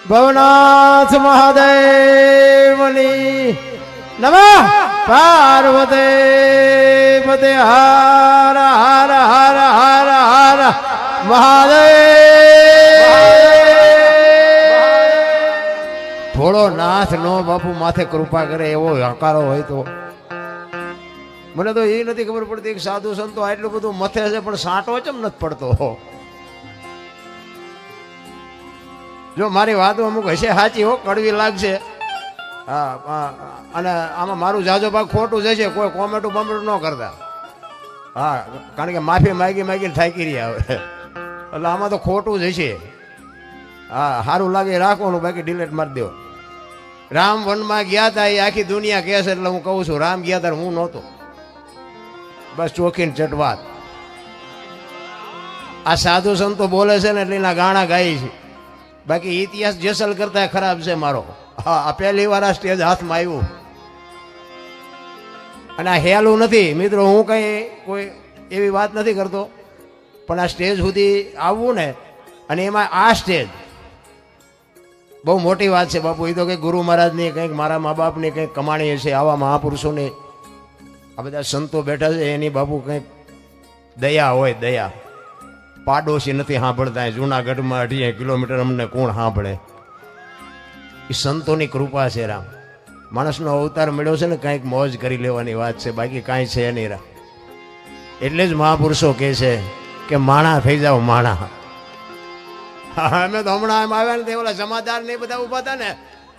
ભવનાથ મહાદેવની નમઃ પાર્વતી પતે હર હર હર હર હર મહાદેવ. થોડો નાથ નો બાપુ માથે કૃપા કરે એવો હકારો હોય તો. મને તો એ નથી ખબર પડતી કે સાધુ સંતો આટલું બધું મથે છે પણ સાંટો ચમ નથી પડતો. જો મારી વાતો અમુક હશે સાચી હો, કડવી લાગશે, હા, અને આમાં મારું જાજો ભાગ ખોટું જશે, કોઈ કોમેન્ટું બમેન્ટું ન કરતા. હા, કારણ કે માફી માગી માગીને થાકી રહ્યા હવે, એટલે આમાં તો ખોટું જ હશે. હા, સારું લાગે રાખવાનું, બાકી ડિલેટ મારી દો. રામ વનમાં ગયા હતા એ આખી દુનિયા કહે છે, એટલે હું કહું છું રામ ગયા હતા હું નહોતો. બસ ચોખીને ચટવાત. આ સાધુ સંતો બોલે છે ને એટલે એના ગાણા ગાય છે, બાકી ઇતિહાસ જેસલ કરતા ખરાબ છે મારો. હા, આ પહેલી વાર આ સ્ટેજ હાથમાં આવ્યું અને આ હેલું નથી મિત્રો, હું કઈ કોઈ એવી વાત નથી કરતો, પણ આ સ્ટેજ સુધી આવવું ને, અને એમાં આ સ્ટેજ બહુ મોટી વાત છે બાપુ. એ તો કંઈક ગુરુ મહારાજની, કંઈક મારા મા બાપની કંઈક કમાણી હશે. આવા મહાપુરુષોની, આ બધા સંતો બેઠા છે એની બાપુ કંઈક દયા હોય, દયા. પાડોશી નથી સાંભળતા, જૂનાગઢમાં 18 કિલોમીટર અમને કોણ સાંભળે? એ સંતોની કૃપા છે રામ. માણસનો અવતાર મળ્યો છે ને, કાંઈક મોજ કરી લેવાની વાત છે, બાકી કાંઈ છે નહીં રામ. એટલે જ મહાપુરુષો કહે છે કે માણા થઈ જાઓ, માણા. અમે તો હમણાં એમ આવ્યા ને તે ઓલા જમાદાર ને બધા ઉભા હતા ને,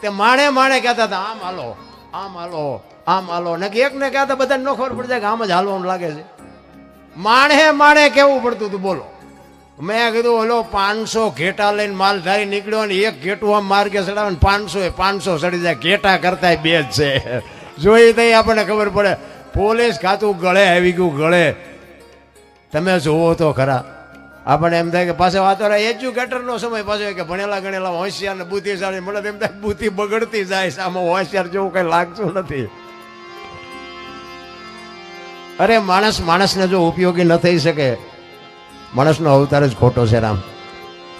તે માણે માણે કહેતા હતા આમ હાલો, આમ હાલો, આમ હાલો. ને એક ને કહેતા બધાને ન ખબર પડી જાય કે આમ જ હાલવાનું લાગે છે. માણે માણે કેવું પડતું હતું બોલો. મેં કીધું ઓલો 500 ઘેટા લઈને માલધારી નીકળ્યો ને એક ઘેટું આમ માર્ગે ચડાવે ને 500 ચડી જાય. ઘેટા કરતા બે જ છે. જોઈ તો આપણને ખબર પડે. પોલીસ ખાતું ગળે આવી ગયું, ગળે. તમે જોવો તો ખરા. આપણને એમ થાય કે પાછો વાતો એજ્યુકેટરનો સમય પાછો કે ભણેલા ગણેલા હોશિયાર ને બુદ્ધિશાળી. મને એમ થાય બુદ્ધિ બગડતી જાય છે, આમાં હોશિયાર જેવું કઈ લાગતું નથી. અરે માણસને જો ઉપયોગી ન થઈ શકે, માણસનો અવતાર જ ખોટો છે રામ.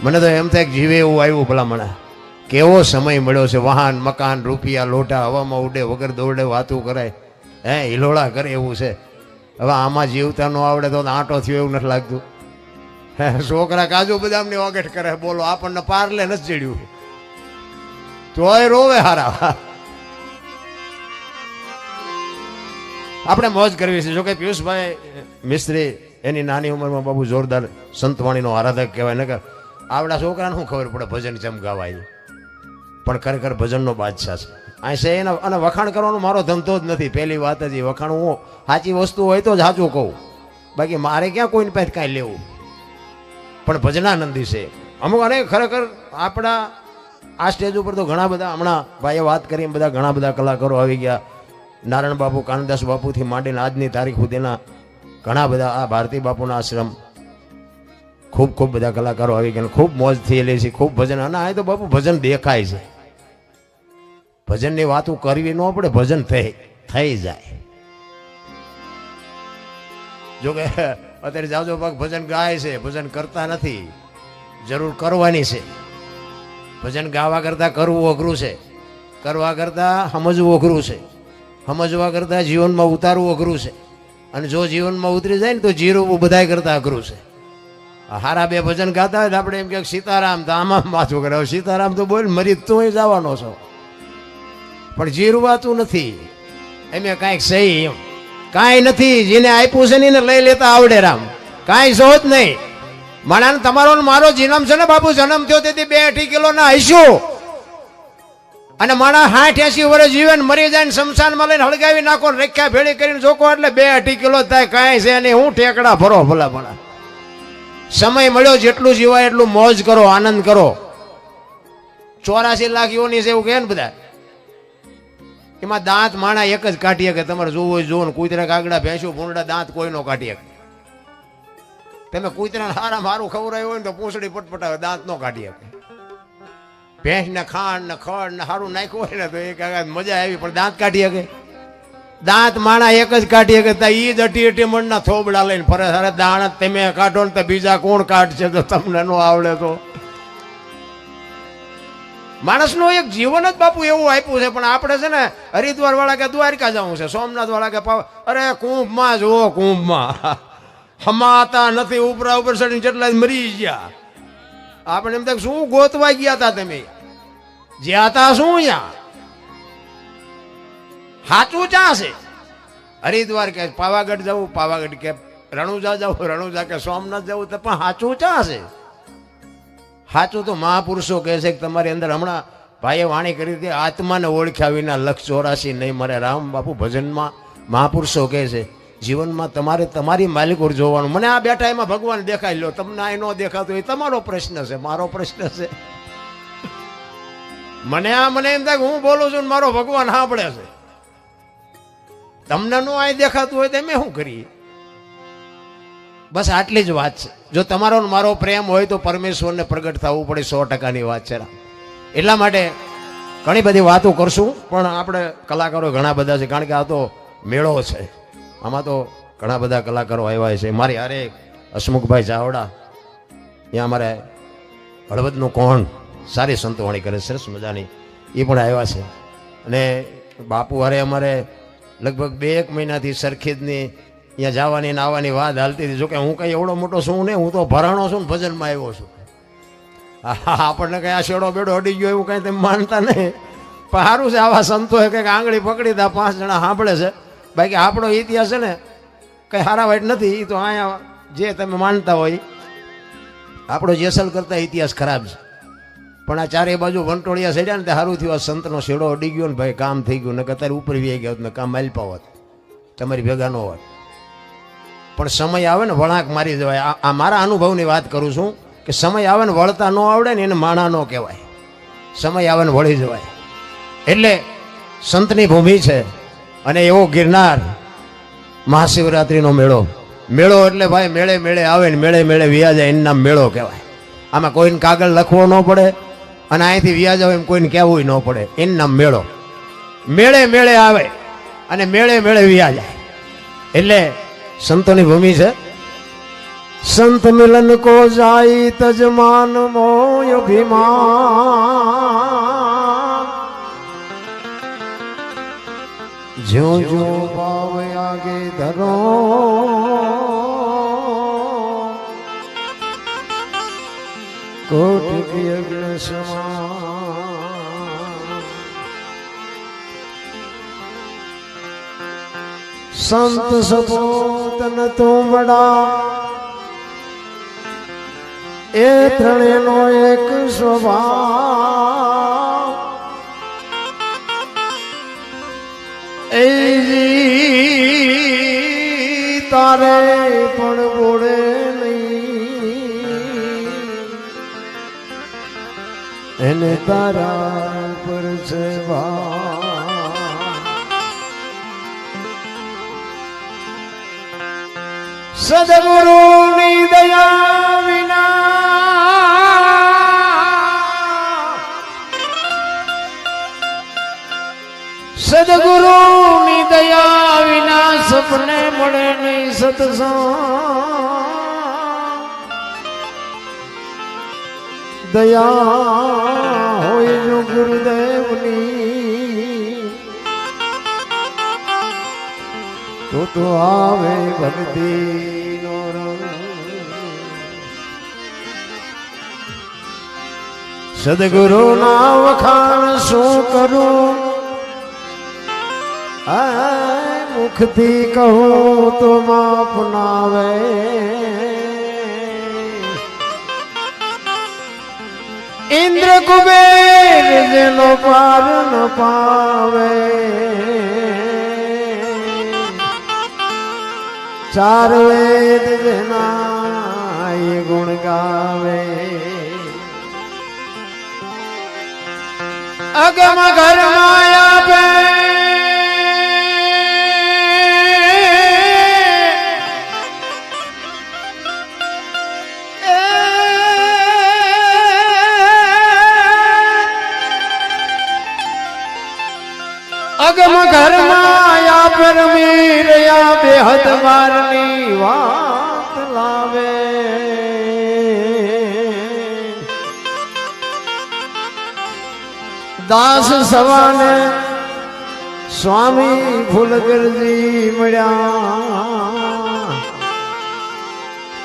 મને તો એમ થાય કે જીવે એવું આવ્યું ભલા મને. કેવો સમય મળ્યો છે. વાહન, મકાન, રૂપિયા, લોટા હવામાં ઉડે, વગર દોડે વાતું કરાય, હે હિલોળા કરે એવું છે. હવે આમાં જીવતા ન આવડે તો આંટો થયો એવું નથી લાગતું. છોકરા કાજુ બદામની ઓગેટ કરે બોલો, આપણને પારલે નથી ચડ્યું તોય રોવે હારા. આપણે મોજ કરવી છે. જોકે પિયુષભાઈ મિસ્ત્રી એની નાની ઉંમરમાં બાબુ જોરદાર સંતવાણીનો આરાધક કહેવાય. ને કે આવડા છોકરાને શું ખબર પડે ભજન ચમ ગાવાય, પણ ખરેખર ભજનનો બાદશાહ છે. આ છે એના, અને વખાણ કરવાનો મારો ધંધો જ નથી. પહેલી વાત જ વખાણ, હું સાચી વસ્તુ હોય તો જ સાચું કહું, બાકી મારે ક્યાં કોઈની પાસે કાંઈ લેવું. પણ ભજનાનંદી છે અમુક. અને ખરેખર આપણા આ સ્ટેજ ઉપર તો ઘણા બધા, હમણાં ભાઈએ વાત કરી બધા ઘણા બધા કલાકારો આવી ગયા. નારાયણ બાપુ, કાનદાસ બાપુથી માંડીને આજની તારીખ સુધીના ઘણા બધા, આ ભારતી બાપુના આશ્રમ, ખૂબ ખૂબ બધા કલાકારો આવી ગયા. ખૂબ મોજ થયેલી છે, ખૂબ ભજન. અને આ તો બાપુ ભજન દેખાય છે. ભજનની વાતો કરવી ન પડે, ભજન થઈ જાય. જોકે અત્યારે જાજો ભાગ ભજન ગાય છે, ભજન કરતા નથી. જરૂર કરવાની છે. ભજન ગાવા કરતા કરવું અઘરું છે, કરવા કરતા સમજવું અઘરું છે, સમજવા કરતા જીવનમાં ઉતારવું અઘરું છે, અને જો જીવનમાં ઉતરી જાય ને તો જીરવું બધાય કરતા અઘરું છે. હારા બે ભજન ગાતા હોય તો આપણે એમ કે સીતારામ, તો આમાં માથું કરે. સીતારામ તો બોલ મરી તું જવાનો છો, પણ જીરવાતું નથી. એમ કાંઈક સહી એમ કાંઈ નથી. જેને આપ્યું છે ને એને લઈ લેતા આવડે રામ. કાંઈ શોધ નહીં. માણાને તમારો મારો જન્મ છે ને બાપુ, જન્મ થયો તેથી 2-2.5 કિલો ના હઈશું, અને માણા 60-80 વર્ષ જીવન મરી જાય ને શમશાનમાં લઈને હળગાવી નાખો, રેખ્યા ભેળી કરીને જોકો એટલે 2-2.5 કિલો થાય. કાંઈ છે નહીં. હું ઠેકડા ભરો ભલા ભલા. સમય મળ્યો જેટલું જીવાય એટલું મોજ કરો, આનંદ કરો. 84 લાખ યોની છે એવું કહે ને બધા. એમાં દાંત માણા એક જ કાઢી શકે. તમારે જોવું હોય જોવો ને. કૂતરા, કાગડા, ભેંસું, ભૂંડા દાંત કોઈ નો કાઢી શકે. તમે કૂતરાને હારા મારું ખવડાવ્યું હોય ને તો પૂંછડી પટપટાવે, દાંત નો કાઢી શકે. ભેંસ ને ખાંડ ને ખડ ને સારું નાખ્યું હોય ને તો એક મજા આવી, પણ દાંત કાઢી શકે? દાંત માણા એક જ કાઢી શકે. ઈ જ 80 મણના થોબડા લઈને ફરે. અરે દાંત તમે કાઢો ને તો બીજા કોણ કાઢશે? તો તમને ન આવડે તો માણસનું એક જીવન જ બાપુ એવું આપ્યું છે, પણ આપણે છે ને હરિદ્વાર વાળા કે દ્વારકા જવું છે, સોમનાથ વાળા કે અરે કુંભમાં જુઓ, કુંભમાં હમાતા નથી, ઉપરા ઉપર ચડીને જેટલા મરી ગયા. આપણે એમ થાય શું ગોતવા ગયા હતા તમે, જ્યાં હતા શું અહીંયા, સાચું ચા છે? હરિદ્વાર કે પાવાગઢ જવું, પાવાગઢ કે રણુજા જવું, રણુજા કે સોમનાથ જવું, તો પણ સાચું ચા છે? સાચું તો મહાપુરુષો કહે છે કે તમારી અંદર હમણાં ભાઈએ વાણી કરી હતી, આત્માને ઓળખ્યા વિના લક્ષ 84 નહીં મરે. રામ બાપુ ભજનમાં મહાપુરુષો કહે છે જીવનમાં તમારે તમારી માલિક ઓર જોવાનું. મને આ બેઠા એમાં ભગવાન દેખાઈ લો, તમને આ ન દેખાતું એ તમારો પ્રશ્ન છે, મારો પ્રશ્ન છે. મને એમ થાય હું બોલું છું ને મારો ભગવાન સાંભળે છે. તમને નો આ દેખાતું હોય તો અમે શું કરીએ? બસ આટલી જ વાત છે. જો તમારો મારો પ્રેમ હોય તો પરમેશ્વરને પ્રગટ થવું પડે, 100%ની વાત છે. એટલા માટે ઘણી બધી વાતો કરશું, પણ આપણે કલાકારો ઘણા બધા છે, કારણ કે આ તો મેળો છે, આમાં તો ઘણા બધા કલાકારો આવ્યા છે. મારી હારે હસમુખભાઈ ચાવડા, ત્યાં અમારે હળવદનું કોણ સારી સંતવાણી કરે, સરસ મજાની, એ પણ આવ્યા છે. અને બાપુ હારે અમારે લગભગ 2 મહિનાથી સરખેજની અહીંયા જવાની ને આવવાની વાત હાલતી હતી. જોકે હું કંઈ એવડો મોટો છું નહીં, હું તો ભરાણો છું ને ભજનમાં આવ્યો છું. આપણને કંઈ આ શેડો બેડો અડી ગયો એવું કંઈ તમે માનતા નહીં, પણ સારું છે આવા સંતોએ કંઈક આંગળી પકડી દા 5 જણા સાંભળે છે. બાકી આપણો ઇતિહાસ છે ને કંઈ સારા વાઈટ નથી, એ તો અહીંયા જે તમે માનતા હોય, આપણો જેસલ કરતા ઇતિહાસ ખરાબ છે. પણ આ ચારે બાજુ વંટોળિયા ચડ્યા ને તે સારું થયું, આ સંતનો શેડો અડી ગયો ને ભાઈ, કામ થઈ ગયું. ને અત્યારે ઉપર વી ગયા ને કામ માલપા હોત, તમારી ભેગા ન હોત. પણ સમય આવે ને વળાંક મારી જવાય. આ મારા અનુભવની વાત કરું છું કે સમય આવે ને વળતા ન આવડે ને એને માણા ન કહેવાય, સમય આવે ને વળી જવાય. એટલે સંતની ભૂમિ છે. અને એવો ગિરનાર મહાશિવરાત્રિનો મેળો, મેળો એટલે ભાઈ મેળે મેળે આવે ને મેળે મેળે વ્યા જાય, એનું નામ મેળો કહેવાય. આમાં કોઈને કાગળ લખવો ન પડે અને અહીંથી વ્યા જાવ એમ કોઈને કહેવું ન પડે, એનું નામ મેળો. મેળે મેળે આવે અને મેળે મેળે વ્યા જાય, એટલે સંતોની ભૂમિ છે. સંત મિલન કો જાય તજમાન મોય અભિમાન, જો જો ભાવ આગે ધરો કોટ કી અગ્ન સમાન. સંત સપોત ન તો બડા, એ ત્રણેયનો એક સ્વભાવ. એ તારે પણ બોડે નહીં, એને તારા પર છે સદગુરુની દયા વિના, સદગુરુની દયા વિના સપને મળે નહીં સત્સંગ. દયા હોય જો ગુરુદેવની તો આવે ભક્તિ નો રંગ. સદગુરુ ના વખાણ શું કરું, મુખથી કહું તો માપ નાવે. ઇન્દ્ર કુબેર જેનો પાર ન પાવે, ચાર વેદ જેના એ ગુણ ગાવે. અગમ ઘર માયા બે અગમ ઘર માયા પરમીર યા બેહદ મારની વાત લાવે. દાસ સવાને સ્વામી ફૂલગરજી મળ્યા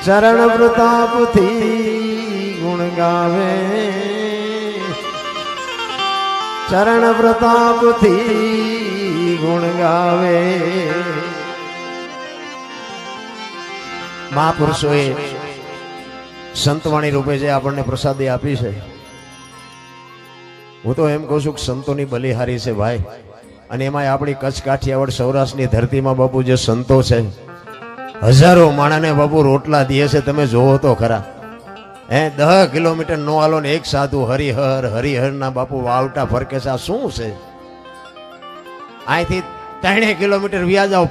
ચરણ પ્રતાપથી ગુણ ગાવે ચરણ પ્રતાપથી ગુણ ગાવે મહાપુરુષોએ સંતવાણી રૂપે જે આપણને પ્રસાદી આપી છે હું તો એમ કહું છું કે સંતોની બલિહારી છે ભાઈ અને એમાં આપણી કચ્છ કાઠિયાવાડ સૌરાષ્ટ્રની ધરતીમાં બાપુ જે સંતો છે હજારો માણાને બાપુ રોટલા દે છે તમે જોવો તો ખરા 10 કિલોમીટર નો હાલો ને એક સાધુ હરિહર ના બાપુ વાવટા ફરકે છે આ શું છે અહીંથી 3 કિલોમીટર વ્યા જાવ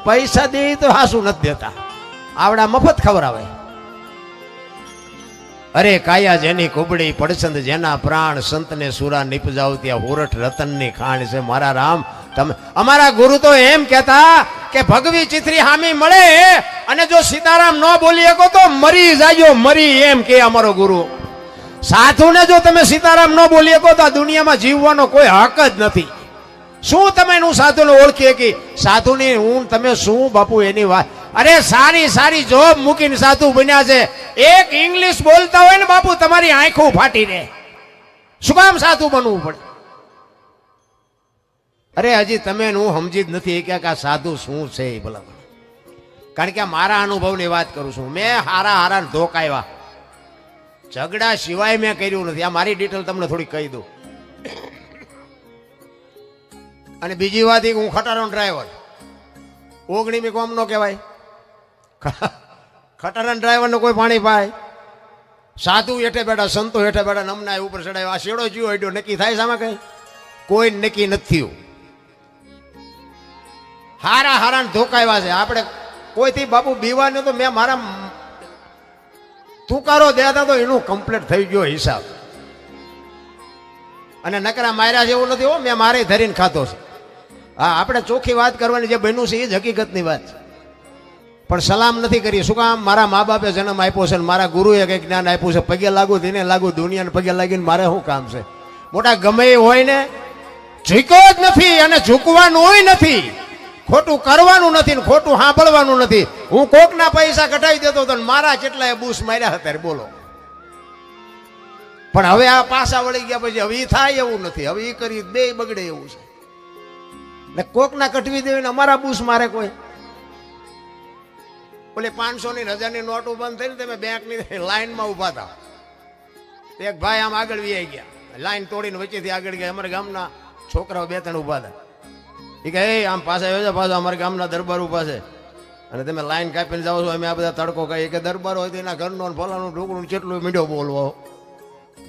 પૈસા દે તો હાસું નથી દેતા આવડા મફત ખવડાવે અરે કાયા જેની કુબડી પડસંદ જેના પ્રાણ સંતને સુરા નિપજાવ ત્યાં હુરઠ રતનની ખાણ છે મારા રામ તમે અમારા ગુરુ તો એમ કહેતા કે ભગવી ચિત્રી હામી મળે અને જો સીતારામ ન બોલી શકો તો મરી જાજો મરી એમ કે અમારો ગુરુ સાધુને જો તમે સીતારામ ન બોલી શકો તો આ દુનિયામાં જીવવાનો કોઈ હક જ નથી શું તમે એનું સાધુને ઓળખી કે સાધુની હું તમે શું બાપુ એની વાત અરે સારી જોબ મૂકીને સાધુ બન્યા છે એક ઇંગ્લિશ બોલતા હોય ને બાપુ તમારી આંખો ફાટી રહે શું કામ સાધુ બનવું પડે અરે હજી તમે હું સમજી જ નથી કે આ સાધુ શું છે એ ભલા કારણ કે મારા અનુભવની વાત કરું છું મેં હારા ધોકાવ્યા ઝઘડા સિવાય મેં કર્યું નથી આ મારી ડિટેલ તમને થોડી કહી દઉં અને બીજી વાત એ હું ખટારાનો ડ્રાઈવર ઓગણીમી કોમ નો કહેવાય ખટારાના ડ્રાઈવરનો કોઈ પાણી પાય સાધુ હેઠે બેઠા સંતો હેઠે બેઠા નમના ઉપર ચડાવ્યા આ શેડો જીવો હેડ્યો નક્કી થાય છે આમાં કઈ કોઈ નક્કી નથી થયું હારા ધોકાવ્યા છે આપણે કોઈથી બાપુ બીવાને તો મેં મારા તુકારો દેતા તો એનું કમ્પ્લીટ થઈ ગયો હિસાબ અને નકરા માર્યા જેવું નથી હો મેં મારે ધરીને ખાતો છે હા આપણે ચોખ્ખી વાત કરવાની જે બન્યું છે એ જ હકીકતની વાત પણ સલામ નથી કરી શું કામ મારા મા બાપે જન્મ આપ્યો છે મારા ગુરુએ કંઈક જ્ઞાન આપ્યું છે પગે લાગુ તેને લાગુ દુનિયાને પગે લાગીને મારે શું કામ છે મોટા ગમે એ હોય ને ઝૂક્યો જ નથી અને ઝૂકવાનું હોય નથી ખોટું કરવાનું નથી ને ખોટું સાંભળવાનું નથી હું કોકના પૈસા કઢાવી દેતો હતો મારા કેટલાય બૂસ માર્યા હતા બોલો પણ હવે આ પાસા વળી ગયા પછી હવે એ થાય એવું નથી હવે એ કરી બે બગડે એવું છે ને કોકના કઢવી દેવીને અમારા બૂસ મારે કોઈ ઓલી 500 ની 1000 ની નોટો બંધ થઈને તમે બેંકની લાઈનમાં ઉભા હતા એક ભાઈ આમ આગળ વી ગયા લાઈન તોડીને વચ્ચેથી આગળ ગયા અમારા ગામના છોકરાઓ 2-3 ઉભા હતા એ કહે આમ પાસે આવ્યો પાછો અમારા ગામના દરબાર ઉભા છે અને તમે લાઈન કાપીને જાઓ છો અમે આ બધા તડકો કહીએ કે દરબાર હોય તો એના ઘરનું ફલાનું ઢોકળું કેટલું મીઠો બોલવો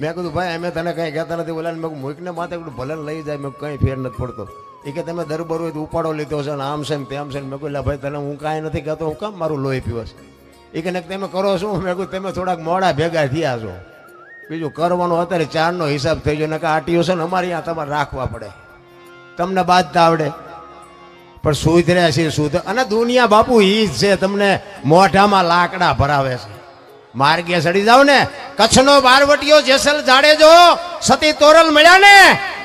મેં કીધું ભાઈ અમે તને કંઈ કહેતા નથી બોલાને મેં મૂકને માથે ભલે લઈ જાય મેં કંઈ ફેર નથી પડતો એ કે તમે દરબાર હોય તો ઉપાડો લીધો છે ને આમ છે ને તેમ છે ને મેં કહ્યું ભાઈ તને હું કાંઈ નથી કહેતો હું કામ મારું લોહી પીવો છે એ કે તમે કરો શું મેં કહ્યું તમે થોડાક મોડા ભેગા થયા છો બીજું કરવાનું અત્યારે 4નો હિસાબ થઈ ગયો ને કે આટીઓ છે ને અમારે અહીંયા તમારે રાખવા પડે તમને બાંધતા આવડે પણ સુધર્યા છે સુધ અને દુનિયા બાપુ ઈ જ છે તમને મોઢામાં લાકડા ભરાવે છે માર્ગે ચડી જાવ ને કચ્છનો બારવટીયો જેસલ જાડેજો સતી તોરલ મળ્યા ને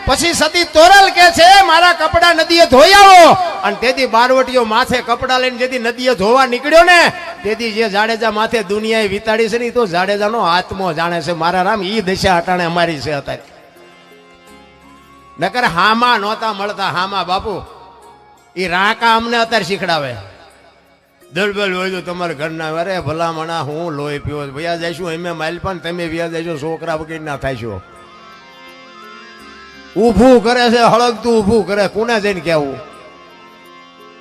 પછી સતી તોરલ કે છે મારા કપડા નદીએ ધોઈ આવો અને તેથી બારવટીયો માથે કપડા લઈને જેથી નદીએ ધોવા નીકળ્યો ને તેથી જે જાડેજા માથે દુનિયાએ વિતાડી છે ને તો જાડેજાનો આત્મો જાણે છે મારા રામ ઈ દશા અટાણે અમારી છે અત્યારે નકર હામા નહોતા મળતા હામા બાપુ એ રાકા અમને અત્યારે શીખડાવે દલબલ હોય તો તમારા ઘરના અરે ભલામણા હું લોહી પીવો વ્યા જઈશું એમે માઇલ પણ તમે વ્યા જઈશો છોકરા વગેરે ના થાય છો ઊભું કરે છે હળગતું ઊભું કરે કોને જઈને કેવું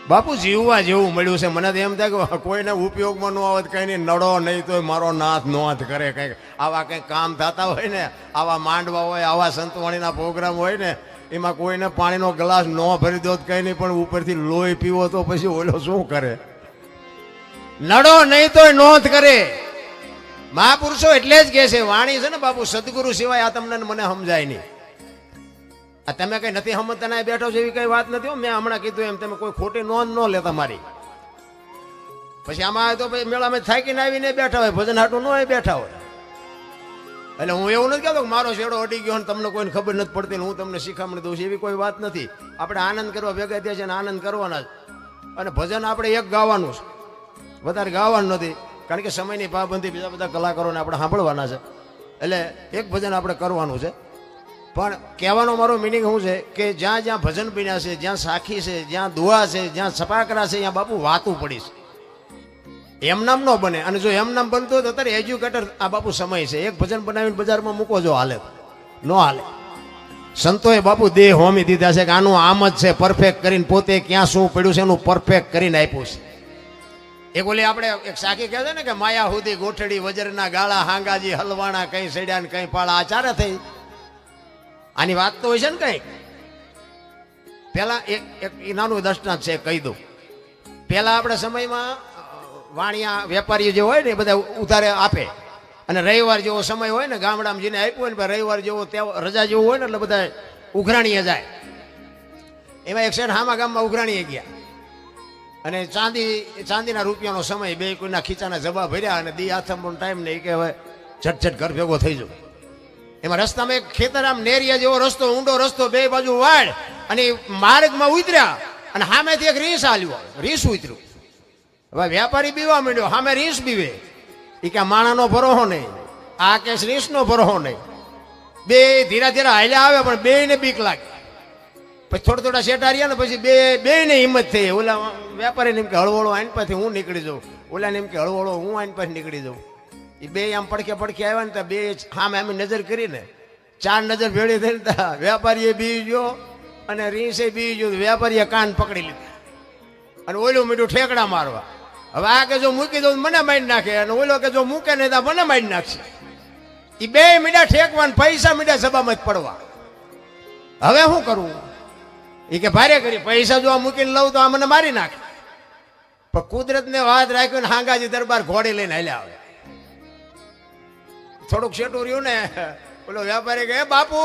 બાપુ જીવવા જેવું મળ્યું છે મને તો એમ થાય કે કોઈને ઉપયોગમાં ન આવે કઈ નહીં નડો નહીં તો મારો નાથ નોંધ કરે કંઈક આવા કંઈક કામ થતા હોય ને આવા માંડવા હોય આવા સંતવાણીના પ્રોગ્રામ હોય ને એમાં કોઈને પાણીનો ગ્લાસ ન ભરી દો કઈ નહીં પણ ઉપરથી લોહી પીવો તો પછી ઓલો શું કરે નડો નહીં તો નોંધ કરે મહાપુરુષો એટલે જ કહે છે વાણી છે ને બાપુ સદગુરુ સિવાય આ તમને મને સમજાય નહીં આ તમે કઈ નથી સમજતા બેઠો છો એવી કઈ વાત નથી હો મેં હમણાં કીધું એમ તમે કોઈ ખોટી નોંધ ન લેતા મારી પછી આમાં તો ભાઈ મેળામાં થાકીને આવીને બેઠા હોય ભજન હાટું ન હોય બેઠા હોય એટલે હું એવું નથી કહેતો કે મારો શેડો અડી ગયો અને તમને કોઈને ખબર નથી પડતી ને હું તમને શીખામણ દઉં છું, એવી કોઈ વાત નથી. આપણે આનંદ કરવા ભેગા થયા છે અને આનંદ કરવાના જ. અને ભજન આપણે એક ગાવાનું છે, વધારે ગાવાનું નથી, કારણ કે સમયની પાબંદી, બીજા બધા કલાકારોને આપણે સાંભળવાના છે, એટલે એક ભજન આપણે કરવાનું છે. પણ કહેવાનો મારો મિનિંગ શું છે કે જ્યાં જ્યાં ભજન બન્યા છે, જ્યાં સાખી છે, જ્યાં દુઆ છે, જ્યાં સપાકરા છે, ત્યાં બાપુ વાતું પડીશ. એમનામ ન બને. અને જો એમનામ બનતો હોય તો અત્યારે એજ્યુકેટર આ બાપુ સમય છે, એક ભજન બનાવીને બજારમાં મૂકો જો હાલે ન હાલે. સંતોએ બાપુ દેહ હોમી દીધા છે કે આનું આમ જ છે, પરફેક્ટ કરીને પોતે ક્યાં શું પડ્યું છે એનું પરફેક્ટ કરીને આપ્યું છે. એક ઓલી આપણે એક સાખી કહે છે ને કે માયા હુદી ગોઠડી વજરના ગાળા હાંગાજી હલવાણા કઈ સડ્યા ને કઈ પાળા. આ ચારે થઈ. આની વાત તો હોય છે ને કઈ. પેલા એક નાનું દ્રષ્ટાંત છે કહી દઉં. પેલા આપણે સમયમાં વાણિયા વેપારીઓ જે હોય ને એ બધા ઉધારે આપે, અને રવિવાર જેવો સમય હોય ને ગામડામાં જેને આપ્યું હોય ને રવિવાર જેવો રજા જેવું હોય ને એટલે બધા ઉઘરાણીએ જાય. એમાં એક શેઠ હામા ગામમાં ઉઘરાણીએ ગયા અને ચાંદીના રૂપિયાનો સમય, બે કોઈના ખીચાના જબા ભર્યા અને દી આથમનો ટાઈમ નહીં કે હવે ઝટઝટ ઘર ભેગો થઈ જાવ. એમાં રસ્તામાં એક ખેતર આમ નેરિયા જેવો રસ્તો, ઊંડો રસ્તો, બે બાજુ વાડ, અને માર્ગમાં ઉતર્યા અને સામેથી એક રીસ આલ્યો, રીસ ઉતર્યું. હવે વેપારી બીવા માંડ્યો, સામે રીસ બીવે. એ કે માણાનો ભરોહો નહીં, આ કે રીસનો ભરોહો નહીં. બે ધીરા ધીરા હાલ્યા આવે પણ બે ને બીક લાગે. પછી થોડા શેઠા રહ્યા ને પછી બે ને હિંમત થઈ. ઓલા વેપારીને એમ કે હળવળો આઈન પાછી હું નીકળી જાઉં, ઓલાને એમ કે હળવળો હું આઈન પાછી નીકળી જાઉં. એ બે આમ પડખે આવ્યા ને ત્યાં બે સામે આમ નજર કરીને ચાર નજર ભેળી થઈને વેપારીએ બી ગયો અને રીસે બી ગયો. વેપારીએ કાન પકડી લીધા અને ઓલું મીઠું ઠેકડા મારવા. હવે આ કે જો મૂકી દઉં મને મારી નાખે, અને ઓલો કે જો મૂકે નહીં તો મને મારી નાખશે. એ બે મીઠા ઠેકવા ને પૈસા મીઠા સભામાં જ પડવા. હવે શું કરવું? એ કે ભારે કરી પૈસા જો મૂકીને લઉં તો આ મને મારી નાખે. પણ કુદરતને વાત રાખ્યું ને હાંગાજી દરબાર ઘોડી લઈને હાલ્યા આવે. થોડુંક શેઠું રહ્યું ને, પેલો વેપારી કે બાપુ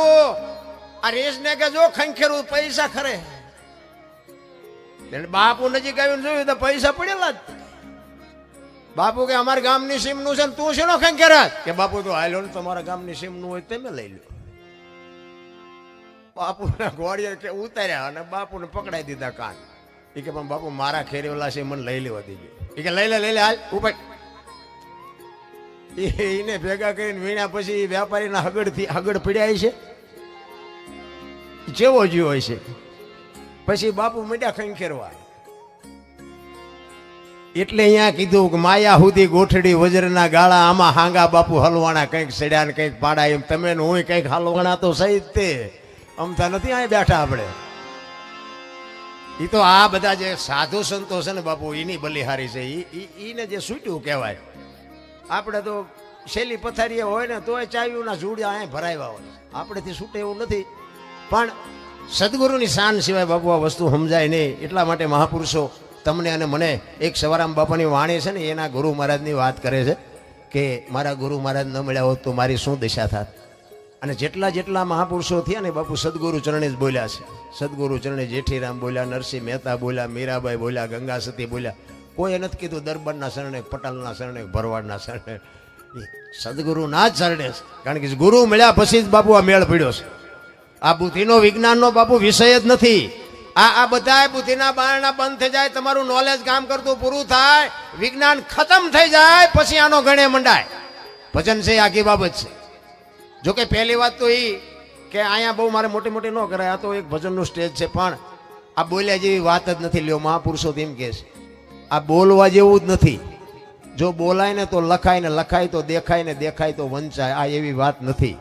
આ રેસ ને કે જો ખંખેરું પૈસા ખરે. બાપુ નજીક આવીને જોયું તો પૈસા પડેલા જ. બાપુ કે અમારા ગામની સીમ નું છે ને તું શેનો ખંખેરાત? કે બાપુ તો હાલ્યો ને તમારા ગામની સીમ નું હોય તમે લઈ લો. બાપુ ના ઘોડીએ કે ઉતાર્યા અને બાપુને પકડાઈ દીધા કાન. એ કે પણ બાપુ મારા ખેરેલા છે, મને લઈ લેવા દીધું. એ કે લઈ લે હાલ ઉપર. એને ભેગા કરીને વીણ્યા પછી વેપારીના હગડ પીડ્યા છે, જેવો જીવ હોય છે. પછી બાપુ મીઠા ખંખેરવા. એટલે અહીંયા કીધું કે માયા હુદી ગોઠડી વજરના ગાળા આમાં હાંગા બાપુ હલવાણા, કંઈક સડ્યા ને કંઈક પાડા. એમ તમે ને હું કંઈક હલવાણા તો સહી તે અમથા નથી અહીં બેઠા આપણે. એ તો આ બધા જે સાધુ સંતો છે ને બાપુ એની બલિહારી છે. એને જે છૂટ્યું કહેવાય. આપણે તો શેલી પથારીએ હોય ને તોય ચાવીઓના જોડિયા અહીં ભરાવ્યા હોય. આપણેથી છૂટે એવું નથી. પણ સદગુરુની શાન સિવાય બાપુ આ વસ્તુ સમજાય નહીં. એટલા માટે મહાપુરુષો તમને અને મને એક સવારામ બાપાની વાણી છે ને એના ગુરુ મહારાજની વાત કરે છે કે મારા ગુરુ મહારાજ ન મળ્યા હોત તો મારી શું દિશા થાત. અને જેટલા મહાપુરુષો થયા ને બાપુ સદગુરુ ચરણે જ બોલ્યા છે. સદગુરુ ચરણે જેઠીરામ બોલ્યા, નરસિંહ મહેતા બોલ્યા, મીરાબાઈ બોલ્યા, ગંગા સતી બોલ્યા. કોઈ નથી કીધું દરબારના શરણે, પટાલના શરણે, ભરવાડના શરણે. સદગુરુના જ શરણે છે. કારણ કે ગુરુ મળ્યા પછી જ બાપુ આ મેળ પડ્યો છે. આ બુદ્ધિનો વિજ્ઞાનનો બાપુ વિષય જ નથી. આ બધા બુદ્ધિના બારણા બંધ થઈ જાય, તમારું નોલેજ કામ કરતું પૂરું થાય, વિજ્ઞાન ખતમ થઈ જાય પછી આનો ગણે મંડાય. ભજન છે આખી બાબત છે. જોકે પહેલી વાત તો એ કે અહીંયા બહુ મારે મોટી મોટી ન કરાય. આ તો એક ભજનનું સ્ટેજ છે, પણ આ બોલ્યા જેવી વાત જ નથી. લ્યો મહાપુરુષો તેમ કહે છે આ બોલવા જેવું જ નથી. જો બોલાય ને તો લખાય, ને લખાય તો દેખાય, ને દેખાય તો વંચાય. આ એવી વાત નથી.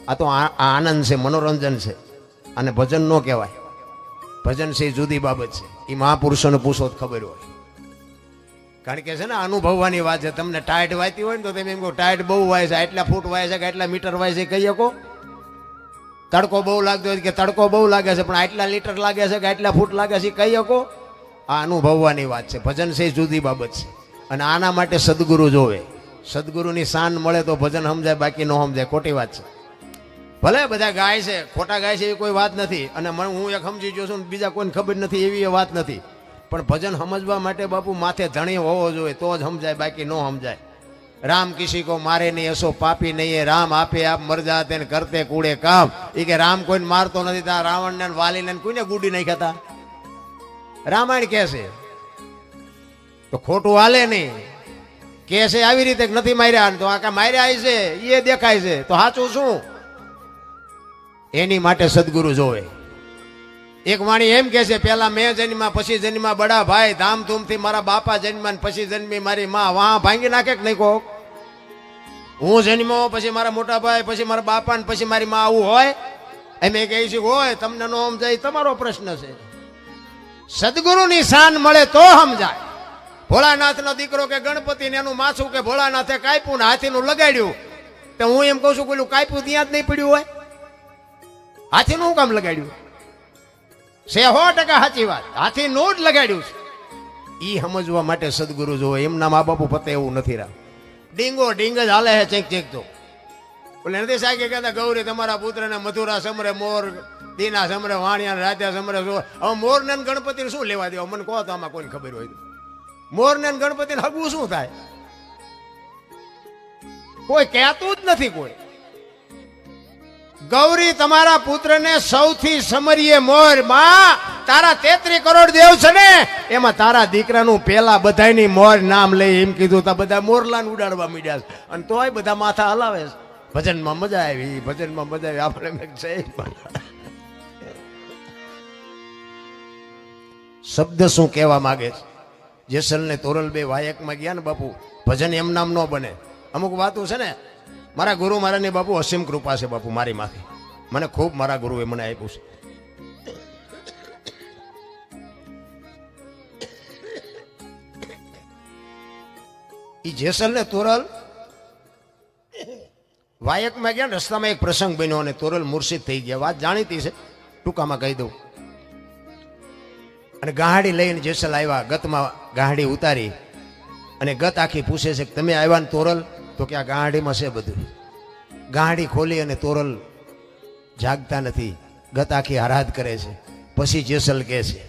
આ તો આનંદ છે, મનોરંજન છે. અને ભજન ન કહેવાય. ભજન છે જુદી બાબત છે. એ મહાપુરુષોને પૂછો તો ખબર હોય. કારણ કે છે ને અનુભવવાની વાત છે. તમને ટાઈટ વાયતી હોય ને તો તમે એમ કહો ટાઈટ બહુ વાય છે, આટલા ફૂટ વાય છે કે આટલા મીટર વાય છે કહી શકો. તડકો બહુ લાગતો હોય કે તડકો બહુ લાગે છે, પણ આટલા લીટર લાગે છે કે આટલા ફૂટ લાગે છે કહી શકો. આ અનુભવવાની વાત છે. ભજન છે જુદી બાબત છે. અને આના માટે સદગુરુ જોવે. સદગુરુની શાન મળે તો ભજન સમજાય, બાકી ન સમજાય. ખોટી વાત છે. ભલે બધા ગાય છે, ખોટા ગાય છે એવી કોઈ વાત નથી. અને હું એક સમજી ગયો છું, બીજા કોઈને ખબર નથી એવી વાત નથી. પણ ભજન સમજવા માટે બાપુ માથે ધણી હોવો જોઈએ તો જ સમજાય, બાકી ન સમજાય. राम किसी को मारे नहीं ऐसो पापी नहीं है, राम आपे आप मर जाते ने करते कूड़े काम। ई के राम कोई मारतो नहीं था, रावण ने वाली ने कोई ने गुडी नहीं खाता। रामायण कैसे तो खोटू हाले नहीं, कैसे આવી રીતે નથી માર્યા તો આ કા માર્યા છે એ દેખાય છે તો સાચું શું? એની માટે સદગુરુ જોવે। એક વાણી એમ કહે છે, પેલા મેં જન્મ્યા પછી જન્મ્યા બડા ભાઈ, ધામધૂમથી મારા બાપા જન્મ્યા પછી જન્મી મારી માં, વાહ ભાંગી નાખે કે નહીં કોક? હું જન્મ્યો પછી મારા મોટા ભાઈ પછી મારા બાપા ને પછી મારી માં, આવું હોય? એમ કહે છે હોય, તમને નો સમજાય તમારો પ્રશ્ન છે। સદગુરુની શાન મળે તો સમજાય। ભોળાનાથનો દીકરો કે ગણપતિ ને એનું માથું કે ભોળાનાથે કાપ્યું ને હાથીનું લગાડ્યું, તો હું એમ કહું છું પેલું કાપ્યું ત્યાં જ નહીં પડ્યું હોય? હાથીનું શું કામ લગાડ્યું છે? 100% સાચી વાત, હાથીનું જ લગાડ્યું છે। ઈ સમજવા માટે સદગુરુ જોવે। એમના મા બાપુ પતે એવું નથી રાખ, ડીંગો ડીંગ જ હાલે છે ચેક ચેક। તો એટલે નથી સાહેબ કે કહેતા ગૌરી તમારા પુત્રને મથુરા સમરે મોર, દીના સમરે વાણિયા, રાજા સમરે। હવે મોર ને ગણપતિને શું લેવા દેવા? મને કહો તો આમાં કોઈને ખબર હોય તો। મોર ને ગણપતિને હગવું શું થાય? કોઈ કહેતું જ નથી કોઈ। ગૌરી તમારા પુત્રને સૌથી સમરીએ મોર, માં તારા 33 કરોડ દેવ છે ને, એમાં તારા દીકરાનું પેલા બધાયની મોર નામ લે એમ કીધું તો બધા મોરલાને ઉડાડવા માંડ્યા છે, અને તોય બધા માથા હલાવે છે। ભજનમાં મજા આવી, ભજનમાં મજા આવી, આપણે શબ્દ શું કહેવા માંગે છે? જેસલ ને તોરલ બે વાયકમાં ગયા ને બાપુ, ભજન એમ નામ ન બને। અમુક વાતો છે ને, મારા ગુરુ મારાની બાપુ અસીમ કૃપા છે બાપુ મારી માથે, મને ખૂબ મારા ગુરુએ મને આપ્યું છે। ઈ જેસલ ને તોરલ વાયકમાં ગયા ને, રસ્તામાં એક પ્રસંગ બન્યો અને તોરલ મુર્શિદ થઈ ગયા। વાત જાણીતી છે, ટૂંકામાં કહી દઉં। અને ગાહડી લઈને જેસલ આવ્યા, ગતમાં ગાહડી ઉતારી અને ગત આખી પૂછે છે કે તમે આવ્યા ને તોરલ? તો કે આ ગાહડીમાં છે બધું। ગાહડી ખોલી અને તોરલ જાગતા નથી, ગત આખી આરાધ કરે છે। પછી જેસલ કહે છે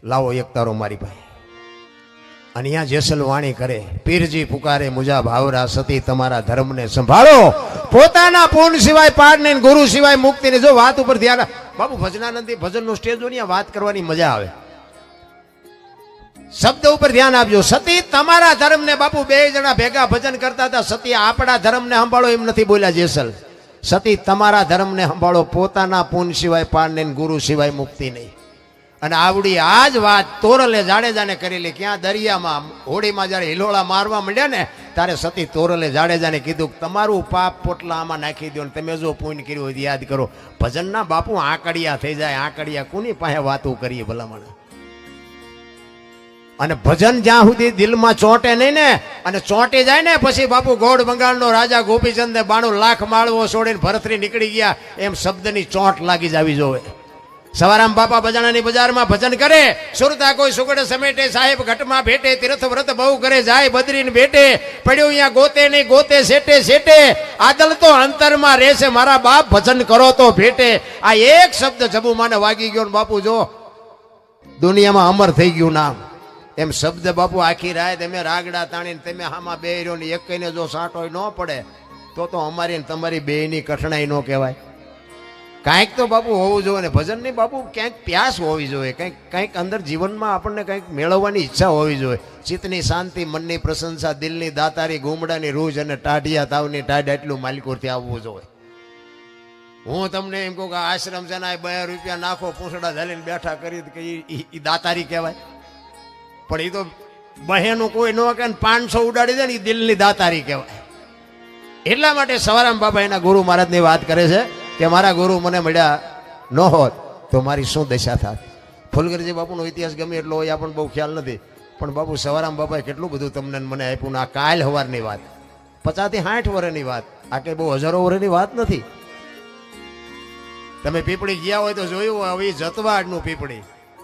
લાવો એક તારો મારી પાસે। અને અહીંયા જેસલ વાણી કરે, પીરજી પુકારે મુજા ભાવરા, સતી તમારા ધર્મને સંભાળો, પોતાના પૂર્ણ સિવાય પાર નહીં, ગુરુ સિવાય મુક્તિ નહીં। જો વાત ઉપર ધ્યાન બાપુ, ભજનાનંદી ભજનનું સ્ટેજ હોય વાત કરવાની મજા આવે। શબ્દ ઉપર ધ્યાન આપજો। સતી તમારા ધર્મને, બાપુ બે જણા ભેગા ભજન કરતા હતા, સતી આપણા ધર્મને સંભાળો એમ નથી બોલ્યા જેસલ, સતી તમારા ધર્મને સંભાળો, પોતાના પૂન સિવાય પાર નહીં, ગુરુ સિવાય મુક્તિ નહીં। અને આવડી આ જ વાત તોરલે જાડેજાને કરેલી। ક્યાં? દરિયામાં હોડીમાં જયારે હિલોળા મારવા માંડ્યા ને, ત્યારે સતી તોરલે જાડેજાને કીધું તમારું પાપ પોટલા આમાં નાખી દો, તમે જો પુણ્ય કર્યું હોય યાદ કરો। ભજનના બાપુ આંકડિયા થઈ જાય, આંકડિયા કોની પાસે વાતો કરીએ ભલામણ? અને ભજન જ્યાં સુધી દિલમાં ચોંટે નહીં ને, અને ચોંટી જાય ને પછી બાપુ ગોળ બંગાળનો રાજા ગોપીચંદ 92 લાખ માળવો છોડીને ભરતરી નીકળી ગયા, એમ શબ્દની ચોંટ લાગી જાવી જોવે। સવારામ બાપા બજાણાની બજારમાં ભજન કરે, સુરતા કોઈ સુગડ સમેટે, સાહેબ ઘટમાં ભેટે, તીર્થ વ્રત બહુ કરે, જાય બદરીને ભેટે, પડ્યું અહીંયા ગોતે નહીં ગોતે સેટે સેટે, આદલ તો અંતરમાં રહેશે મારા બાપ, ભજન કરો તો ભેટે। આ એક શબ્દ જબુમાને વાગી ગયો ને બાપુ જો દુનિયામાં અમર થઈ ગયું નામ। એમ શબ્દ બાપુ આખી રાત અમે રાગડા તાણીને તમે હામાં બે રહ્યો ને એક કઈને જો સાંટોય ન પડે તો અમારી ને તમારી બેયની કઠણાઈ ન કહેવાય। કાંઈક તો બાપુ હોવું જોઈએ ને ભજનની બાપુ, ક્યાંક પ્યાસ હોવી જોઈએ, કંઈક અંદર જીવનમાં આપણને કંઈક મેળવવાની ઈચ્છા હોવી જોઈએ। ચિત્તની શાંતિ, મનની પ્રશંસા, દિલની દાતારી, ગુમડાની રૂજ અને ટાઢિયા તાવની ટાઢ, એટલું માલિકોરથી આવવું જોઈએ। હું તમને એમ કહું કે આશ્રમ છે ને 2 રૂપિયા નાખો, પૂંછડા ઝાલીને બેઠા કરી કે એ દાતારી કહેવાય? પણ એ તો બહેનું કોઈ ન કે 500 ઉડાડી દે ને એ દિલની દાતારી કહેવાય। એટલા માટે સવારામ બાબા એના ગુરુ મહારાજની વાત કરે છે કે મારા ગુરુ મને મળ્યા ન હોત તો મારી શું દશા થાત। ફુલગરજી બાપુનો ઇતિહાસ ગમે એટલો હોય આપણને બહુ ખ્યાલ નથી, પણ બાપુ સવારામ બાપાએ કેટલું બધું તમને મને આપ્યું ને આ કાલ હવારની વાત, 50 થી 60 વર્ષની વાત, આ કંઈ બહુ હજારો વર્ષની વાત નથી। તમે પીપળી ગયા હોય તો જોયું હોય, હવે જતવાડનું પીપળી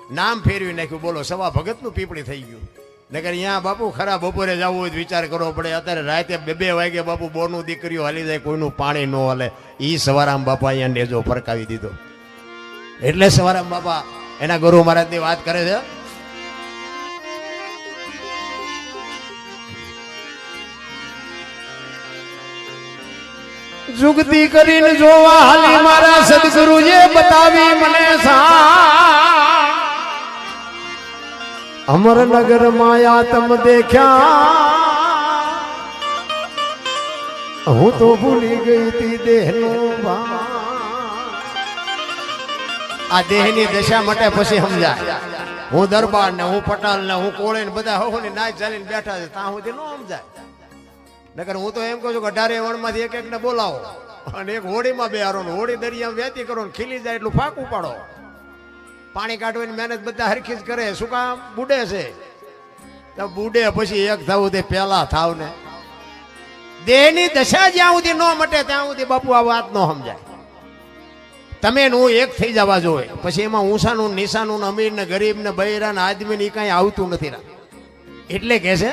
નામ ફેરવી નાખ્યું, બોલો સવા ભગતનું પીપળી થઈ ગયું। નકર અહીંયા બાપુ ખરા બપોરે જવું હોય તો વિચાર કરવો પડે, અત્યારે રાતે 2 વાગે બાપુ બોનું દીકરીઓ હાલી જાય, કોઈનું પાણી ન હાલે। એ સવારામ બાપા અહીંયા નેજો ફરકાવી દીધો। એટલે સવારામ બાપા એના ગુરુ મહારાજની વાત કરે છે। જુગતી કરીને જોવા હાલી મારા સદગુરુએ બતાવી મને અમરનગર માયા તમ દેખ્યા હું તો ભૂલી ગઈ તી દેહનું આ દેહની દશા માટે પછી સમજાય હું દરબાર ને હું પટાલ ને હું કોળે ને બધા હો ને નાચ ચાલીને બેઠા છે ત્યાં સુધી ન સમજાય નકર હું તો એમ કહું છું કે 18 વણમાંથી એક ને બોલાવો અને એક હોડીમાં બેહારો ને હોડી દરિયામાં વેતી કરો ને ખીલી જાય એટલું ફાંક ઉપાડો પાણી કાઢવાની મહેનત બધા હરખી જ કરે શું કામ બુડે છે તો બુડે પછી એક થવું તે પેલા થાવ ને દેહની દશા જ્યાં સુધી ન મટે ત્યાં સુધી બાપુ આ વાત ન સમજાય તમે હું એક થઈ જવા જોઈએ પછી એમાં ઊંસાનું નિશાનું અમીર ને ગરીબ ને બૈરા ને આદમી ને કઈ આવતું નથી એટલે કે છે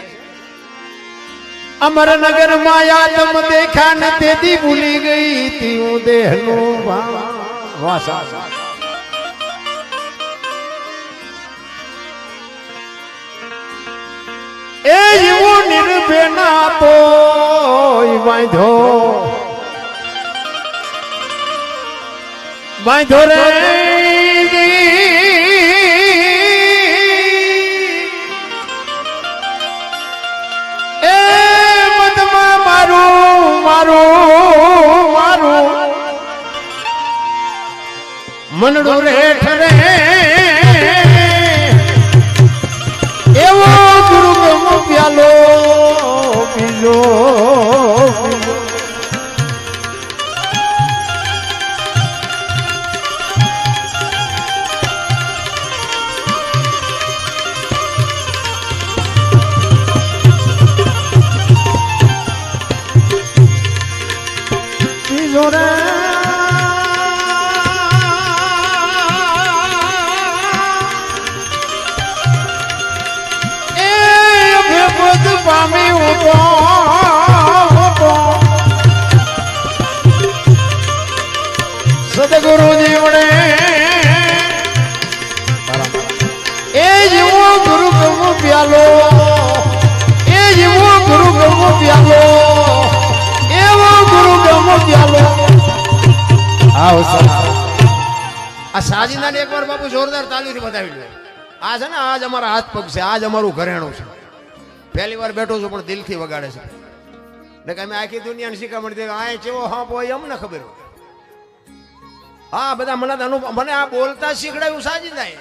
અમરનગર માયા તમ દેખા ને તેથી ભૂલી ગઈ તી હું દેહનું વાસા એ એવું નિર્ભેના તો બાંધો રે એ મતમાં મારું મારું મારું મનડું રેઠ રે એવો ગુરુ પ્યાલો પીજો સદગુરુજી વડે એ જેવો ગુરુ ગમો પ્યાલો એ જેવો ગુરુ ગમો પ્યાલો એવો ગુરુ ગમો પ્યાલો આ સાજીદાને એકવાર બાપુ જોરદાર તાલીથી બતાવી લે આ છે ને આજ અમારા હાથ પગ છે આજ અમારું ઘરેણું છે પહેલી વાર બેઠો છું પણ દિલથી વગાડે છે ને કે અમે આખી દુનિયાને શીખામણ દે આ કેવો હા હોય અમને ખબર હોય હા બધા મને આ બોલતા શીખડાયું સાજીદાએ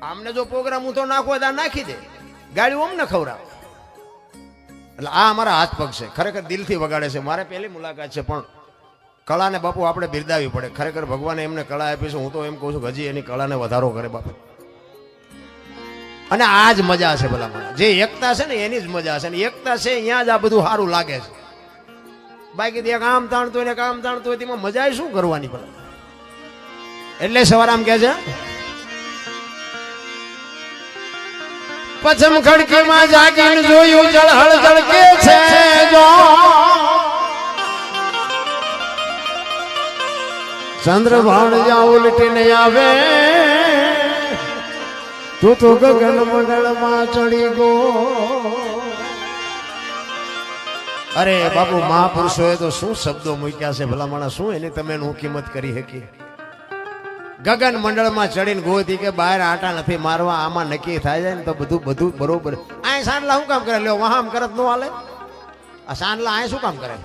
આમને જો પ્રોગ્રામ હું તો નાખવો તો નાખી દે ગાડી અમને ખવડાવ એટલે આ અમારા હાથ પગ છે ખરેખર દિલથી વગાડે છે મારે પહેલી મુલાકાત છે પણ કળાને બાપુ આપણે બિરદાવી પડે ખરેખર ભગવાને એમને કળા આપી છે હું તો એમ કહું છું કે હજી એની કળાને વધારો કરે બાપુ અને આ જ મજા છે ભલા મને જે એકતા છે ને એની જ મજા છે ને એકતા છે અહીંયા જ આ બધું સારું લાગે છે બાકી એક આમ તાણતું હોય ને કામ તાણતું હોય તેમાં મજા શું કરવાની ભલા એટલે સવાર આમ કે છે પછમ ખડકીમાં જાગીને જોયું જળહળ જળકે છે જો ચંદ્ર ભાણ જ્યાં ઉલટીને આવે તું તો ગગન મંડળમાં ચડી ગો અરે બાપુ મહાપુરુષોએ તો શું શબ્દો મૂક્યા છે ભલા માણસ શું એની તમે હું કિંમત કરી શકી ગગન મંડળમાં ચડીને ગોતી કે બહાર આટા નથી મારવા આમાં નક્કી થાય જાય ને તો બધું બરોબર આ સાંડલા શું કામ કરે લ્યો વહામ કરત નો હાલે આ સાંડલા આ શું કામ કરે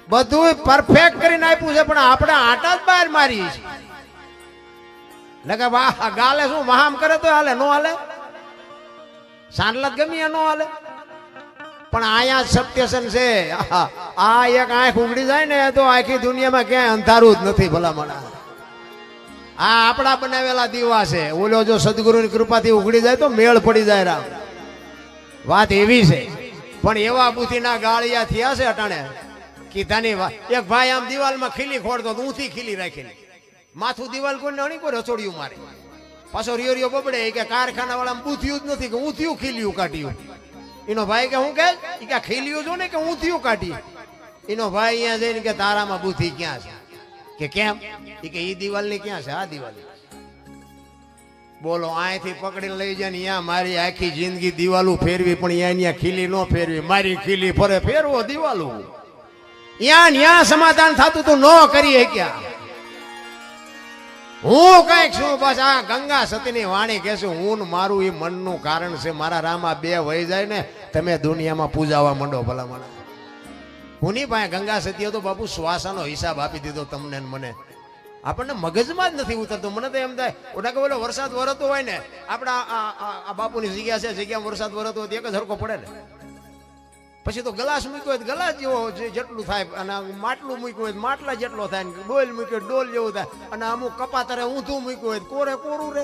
બધું પરફેક્ટ કરીને આપ્યું છે પણ આપણે આટા જ બહાર મારી છે લગે વાહ ગાલે શું વહામ કરે તો હાલે નો હાલે સાંડલા જ ગમી નો હાલે પણ આયા સત્યસન છે આ એક આંખ ઉગડી જાય ને તો આખી દુનિયામાં ક્યાંય અંધારું જ નથી ભલા મણા આ આપણા બનાવેલા દીવા છે ઓલો જો સદગુરુની કૃપાથી ઉગડી જાય તો મેળ પડી જાય રામ વાત એવી છે પણ એવા બુદ્ધિના ગાળિયા થયા છે અટાણે કીધાની વાત એક ભાઈ આમ દિવાલમાં ખીલી ખોડતો ઊંથી ખીલી રાખેલી માથું દિવાલ કોઈને અણી કોઈ રસોડિયું મારે પાછો રિયો બબડે કે કારખાના વાળા બુથિયું જ નથી કે ઊંથિયું ખીલ્યું કાઢ્યું એનો ભાઈ કે હું કે ખીલ્યું છું ને કે ઊંથિયું કાઢી એનો ભાઈ અહીંયા જઈને કે તારામાં બુથિ ક્યાં છે કે કેમ કે એ દિવાલ ની ક્યાં છે આ દિવાલ બોલો અહીંથી પકડીને લઈ જાય ને અહીંયા મારી આખી જિંદગી દિવાલું ફેરવી પણ અહીંયા ખીલી ન ફેરવી મારી ખીલી ફરે ફેરવો દિવાલું ન્યા સમાધાન થતું તું ન કરી શક્યા. હું કઈક છું બસ આ ગંગા સતીની વાણી કહેશું. હું મારું એ મનનું કારણ છે. મારા રામા બે વહી જાય ને તમે દુનિયામાં પૂજાવા માંડો ભલા મને. હુની પાસે ગંગા સતીએ તો બાપુ શ્વાસાનો હિસાબ આપી દીધો તમને ને મને. આપણને મગજમાં જ નથી ઉતરતું. મને તો એમ થાય ઓટા કે બોલો વરસાદ વરસતો હોય ને આપણા આ બાપુની જગ્યા છે, જગ્યામાં વરસાદ વરસતો હોય એક જ હરકો પડે ને. પછી તો ગલાસ મૂક્યો હોય ગલાસ જેવો જેટલું થાય, અને માટલું મૂક્યું હોય માટલા જેટલો થાય, ને ડોલ મૂક્યો ડોલ જેવું થાય, અને અમુક કપાતરે ઊંધું મૂક્યું હોય કોરે કોરું રે.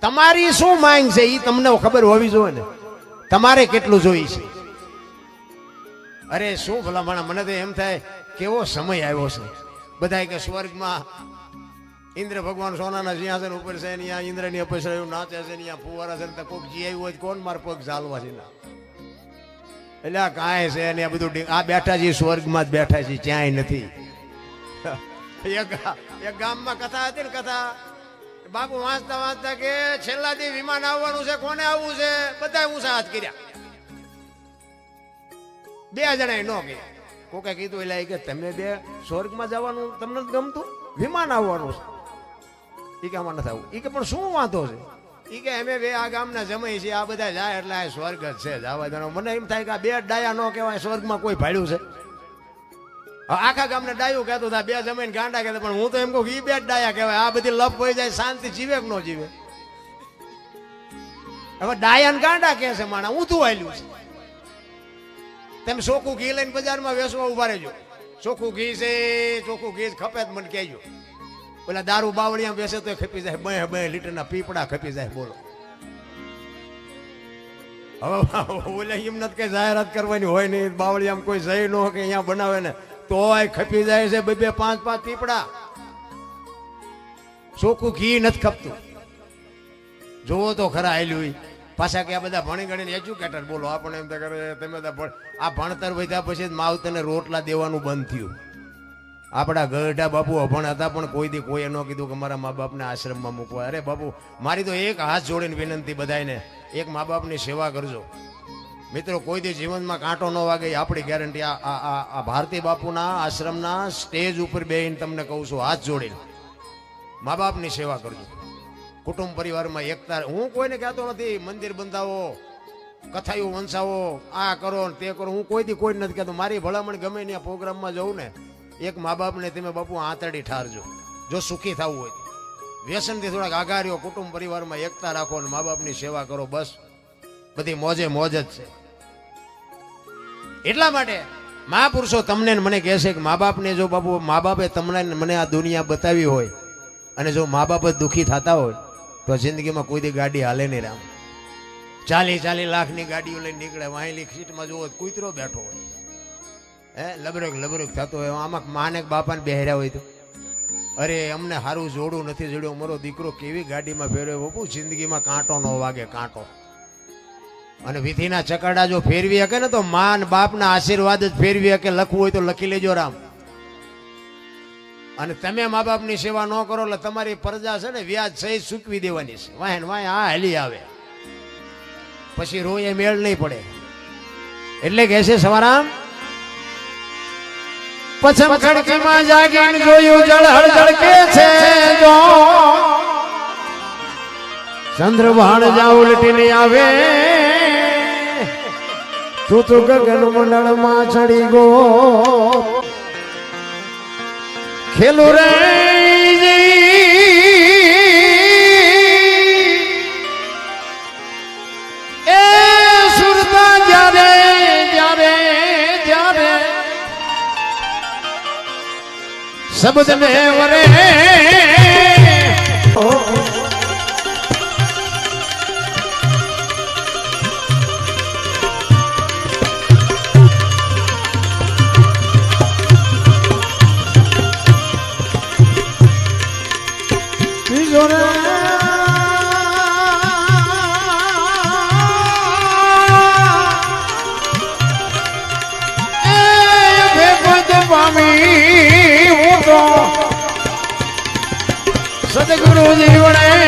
તમારી શું માંગ છે એ તમને ખબર હોવી જોઈએ ને. તમારે કેટલું જોઈ છે. અરે શું ભલા મને તો એમ થાય કેવો સમય આવ્યો છે. બધા કે સ્વર્ગમાં ઇન્દ્ર ભગવાન સોનાના સિંહાસન ઉપર છે, ત્યાં ઇન્દ્રની અપસરાયું નાચે છે, ત્યાં ફુવારા છે, કોઈક જી આવ્યું હોય કોણ માર પગ ચાલવા છે. એટલે આ કાંઈ છે ને આ બધું આ બેઠા છે સ્વર્ગમાં જ બેઠા છે, ક્યાંય નથી. એક ગામમાં કથા હતી ને, કથા બાપુ વાંચતા વાંચતા કે છેલ્લા દી વિમાન આવવાનું છે, કોને આવવું છે? બધા ઊંચા હાથ કર્યા. બે જણા ન ગયા. કોકે કીધું એટલે કે તમે બે સ્વર્ગમાં જવાનું તમને ગમતું, વિમાન આવવાનું છે. ઈ કે આમાં નથી આવું. ઈ કે પણ શું વાંધો છે? ઈ કે અમે બે આ ગામના જમાઈ છે, આ બધા જાય એટલે આ સ્વર્ગ જ છે, જવા દેવાનો. મને એમ થાય કે આ બે ડાયા ન કહેવાય, સ્વર્ગમાં કોઈ ભાડ્યું છે? આખા ગામને ડાયું કહેતું હતા, બે જમીન ગાંડા કહેતા. પણ હું તો એમ કહું એ બે ડાયા કહેવાય. આ બધી લપ હોય જાય, શાંતિ જીવે કે ન જીવે? હવે ડાયા ગાંડા કહે છે માણા, ઊંધું આલ્યું છે. તમે ચોખ્ખું ઘી લઈને બજારમાં વેચવા ઉભા રહેજો. ચોખ્ખું ઘી છે, ચોખ્ખું ઘી ખપે જ મને કહેજો. પેલા દારૂ બાવળિયા બેસે તો ખપી જાય, 2 લીટરના પીપડા ખપી જાય. બોલો હવે ઓલે એમ નથી કઈ જાહેરાત કરવાની હોય નહીં. બાવળિયામાં કોઈ જઈ ન કે અહીંયા બનાવે ને તોય ખપી જાય છે 2-2, 5-5 પીપડા. ચોખ્ખું ઘી નથી ખપતું. જોવો તો ખરા આયલું. પાછા કે આ બધા ભણી ગણીને એજ્યુકેટર. બોલો આપણે એમ કરે તમે આ ભણતર વધ્યા પછી માવતરને રોટલા દેવાનું બંધ થયું. આપણા ગઢા બાપુ અભણ હતા, પણ કોઈ દી કોઈએ ન કીધું કે મારા મા બાપને આશ્રમમાં મૂકવા. અરે બાપુ મારી તો એક હાથ જોડીને વિનંતી બધાને, એક મા બાપની સેવા કરજો મિત્રો. કોઈ દી જીવનમાં કાંટો ન વાગે આપણી ગેરંટી. આ ભારતી બાપુના આશ્રમના સ્ટેજ ઉપર બેહીને તમને કહું છું, હાથ જોડીને મા બાપની સેવા કરજો. કુટુંબ પરિવારમાં એકતા. હું કોઈને કહેતો નથી મંદિર બંધાવો, કથાયું વંચાવો, આ કરો તે કરો. હું કોઈ દી કોઈ નથી કહેતો. મારી ભલામણ ગમે ત્યાં પ્રોગ્રામમાં જવું ને, એક મા બાપને તમે બાપુ આંતરડી ઠારજો જો સુખી થવું હોય. વ્યસનથી થોડાક આઘા રહ્યો, કુટુંબ પરિવારમાં એકતા રાખો અને મા બાપની સેવા કરો. બસ બધી મોજે મોજ જ છે. એટલા માટે મહાપુરુષો તમને મને કહે છે કે મા બાપને જો બાપુ મા બાપે તમને મને આ દુનિયા બતાવી હોય, અને જો મા બાપ જ દુઃખી થતા હોય તો જિંદગીમાં કોઈ દી ગાડી હાલે નહીં. રામ 40 લાખની ગાડીઓ લઈને નીકળે, વાહેલી સીટમાં જોવો કૂતરો બેઠો હોય, લબરક થતો હોય. આમાં માને બાપાને બેહર્યા હોય તો અરે અમને સારું જોડું નથી જોડ્યું, મારો દીકરો કેવી ગાડીમાં ફેરવ્યો. બાપુ જિંદગીમાં કાંટો ન વાગે, કાંટો. અને વિધિના ચકરડા જો ફેરવી શકે ને તો માન બાપના આશીર્વાદ જ ફેરવી શકે. લખવું હોય તો લખી લેજો રામ. અને તમે મા બાપની સેવા ન કરો એટલે તમારી પ્રજા છે ને વ્યાજ સહિત ચૂકવી દેવાની છે. વાહે વાહે આ હાલી આવે, પછી રોય મેળ નહીં પડે. એટલે કે છે સવારામ, પછમ ખડકીમાં જાગીને જોયું જળહળ ઝળકે છે, જો ચંદ્રભાણ જા ઉલટીને આવે, તું તો ગગન મંડળમાં ચડી ગો ખેલું રે. એ સુરતા જ્યારે જ્યારે જ્યારે શબ્દ ને વરે સદગુરુ જીવણે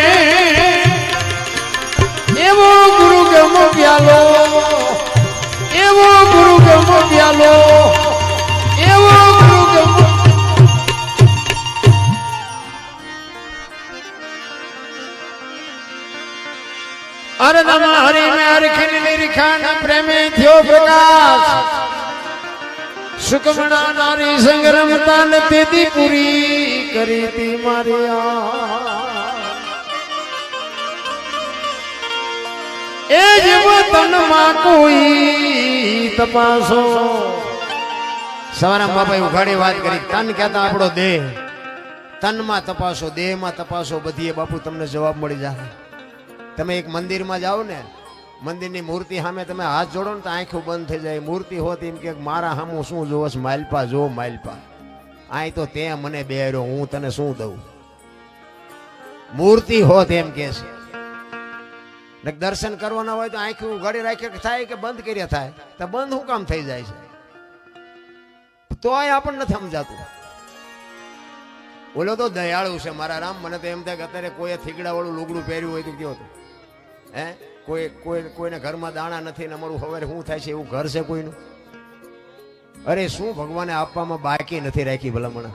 ખાના પ્રેમે થયો પ્રકાશ સુકમણા નારી સંગ્રમતા ને તેદી પૂરી કરી તી મારી એ જીવ તનમાં કોઈ તપાસો સવારામ બાપાએ ઉઘાડી વાત કરી તન કહેતા આપણો દેહ તનમાં તપાસો દેહમાં તપાસો બધીએ બાપુ તમને જવાબ મળી જાય તમે એક મંદિરમાં જાઓ ને મંદિરની મૂર્તિ સામે તમે હાથ જોડો ને તો આંખો બંધ થઈ જાય મૂર્તિ હોત એમ કે મારા સામું શું જોવસ માલપા જો માલપા આય તો તે મને બેર્યો હું તને શું દઉં મૂર્તિ હોત એમ કે છે દર્શન કરવાના હોય તો આંખો ઉઘાડી રાખે થાય કે બંધ કર્યા થાય તો બંધ શું કામ થઈ જાય છે તો આપણને નથી સમજાતું ઓલો તો દયાળુ છે મારા રામ મને તો એમ થાય કે અત્યારે કોઈ થીગડા વાળું લુગડું પહેર્યું હોય તો કયો હતું હે કોઈને ઘરમાં દાણા નથી ને અમારું હવે શું થાય છે એવું ઘર છે કોઈનું અરે શું ભગવાને આપવામાં બાકી નથી રાખી ભલામણ